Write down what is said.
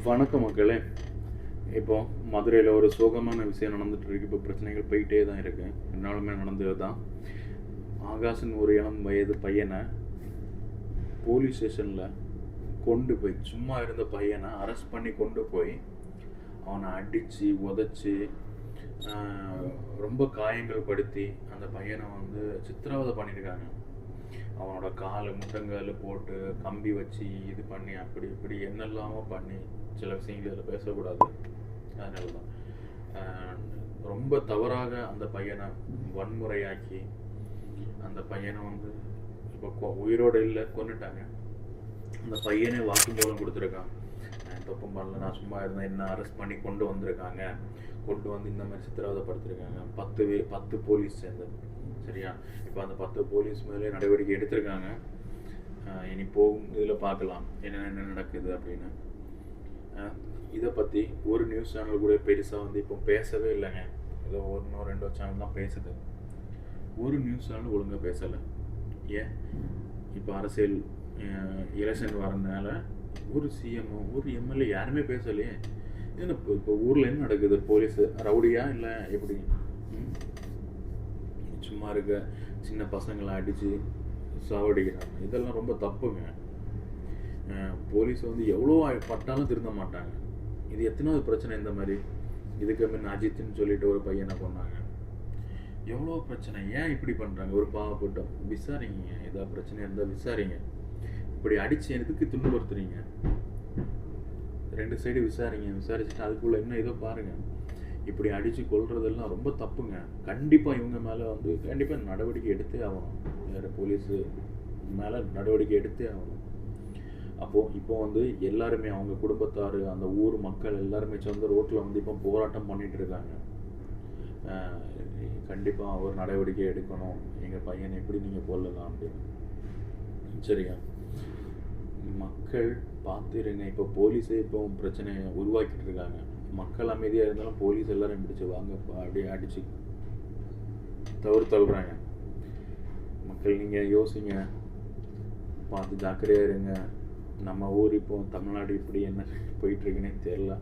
வணக்கம் மக்களே. இப்போ மதுரையில் ஒரு சோகமான விஷயம் நடந்துட்டு இருக்கு. இப்போ பிரச்சனைகள் போயிட்டே தான் இருக்கு. என்னாலுமே நடந்தது தான். ஆகாஷன் ஒரு இளம் வயது பையனை போலீஸ் ஸ்டேஷனில் கொண்டு போய், சும்மா இருந்த பையனை அரெஸ்ட் பண்ணி கொண்டு போய் அவனை அடித்து உதச்சி ரொம்ப காயங்கள் படுத்தி அந்த பையனை சித்திரவதை பண்ணியிருக்காங்க. அவனோட முட்டங்கால் போட்டு கம்பி வச்சு இது பண்ணி அப்படி இப்படி என்னெல்லாமோ பண்ணி, சில விஷயங்கள் இதில் பேசக்கூடாது, அதனால தான் ரொம்ப தவறாக அந்த பையனை வன்முறையாக்கி அந்த பையனை இப்போ உயிரோடு இல்லை, கொண்டுட்டாங்க. அந்த பையனே வாக்குமூலம் கொடுத்துருக்கான். தப்பும் பண்ணல, நான் சும்மா இருந்தேன், என்ன அரெஸ்ட் பண்ணி கொண்டு வந்திருக்காங்க, கொண்டு வந்து இந்த மாதிரி சித்திரவதைப்படுத்திருக்காங்க. 10 போலீஸ் சேர்ந்தது, சரியா? இப்போ அந்த 10 போலீஸ் மேலே நடவடிக்கை எடுத்திருக்காங்க. இனி போகும் இதில் பார்க்கலாம் என்ன நடக்குது அப்படின்னு. இதை பற்றி ஒரு நியூஸ் சேனல் கூட பெருசாக இப்போ பேசவே இல்லைங்க. ஏதோ 1-2 சேனல் தான் பேசுது. ஒரு நியூஸ் சேனல் ஒழுங்காக பேசலை. ஏன்? இப்போ அரசியல் எலெக்ஷன் வரனால ஒரு சிஎம்ஓ ஒரு எம்எல்ஏ யாருமே பேசலையே. ஏன்னா இப்போ ஊரில் என்ன நடக்குது? போலீஸ் ரவுடியா இல்லை எப்படி? சும்மா இருக்க சின்ன பசங்களை அடித்து சாவடிக்கிறாங்க. இதெல்லாம் ரொம்ப தப்புங்க. போலீஸ் எவ்வளோ பட்டாலும் திருந்த மாட்டாங்க. இது எத்தனாவது பிரச்சனை இந்த மாதிரி? இதுக்கு முன்ன அஜித்னு சொல்லிட்டு ஒரு பையனை கொண்டாங்க. எவ்வளோ பிரச்சனை, ஏன் இப்படி பண்ணுறாங்க? ஒரு பாவப்பட்டோம், விசாரிங்க. ஏதாவது பிரச்சனை இருந்தால் விசாரிங்க. இப்படி அடித்து எதுக்கு துன்புறுத்துறீங்க? 2 சைடு விசாரிங்க. விசாரிச்சுட்டு அதுக்குள்ளே என்ன ஏதோ பாருங்கள். இப்படி அடித்து கொள்றதெல்லாம் ரொம்ப தப்புங்க. கண்டிப்பாக இவங்க மேலே கண்டிப்பாக நடவடிக்கை எடுத்தே ஆகணும். வேறு போலீஸு மேலே நடவடிக்கை எடுத்தே ஆகணும். அப்போது இப்போ எல்லாருமே அவங்க குடும்பத்தார், அந்த ஊர் மக்கள் எல்லாருமே சேர்ந்து ரோட்டில் இப்போ போராட்டம் பண்ணிகிட்டு இருக்காங்க. கண்டிப்பாக ஒரு நடவடிக்கை எடுக்கணும், எங்கள் பையனை எப்படி நீங்கள் கொல்லலாம் அப்படின்னு. சரியா? மக்கள் பார்த்துருங்க. இப்போ போலீஸே இப்போ பிரச்சனையை உருவாக்கிட்டு இருக்காங்க. மக்கள் அமைதியாக இருந்தாலும் போலீஸ் எல்லாரும் பிடிச்சி வாங்க அப்படியே அடித்து தள்ளுறாங்க. மக்கள் நீங்கள் யோசிங்க, பார்த்து ஜாக்கிரதையாக இருங்க. நம்ம ஊர் இப்போ தமிழ்நாடு இப்படி என்ன போயிட்டுருக்குன்னே தெரில.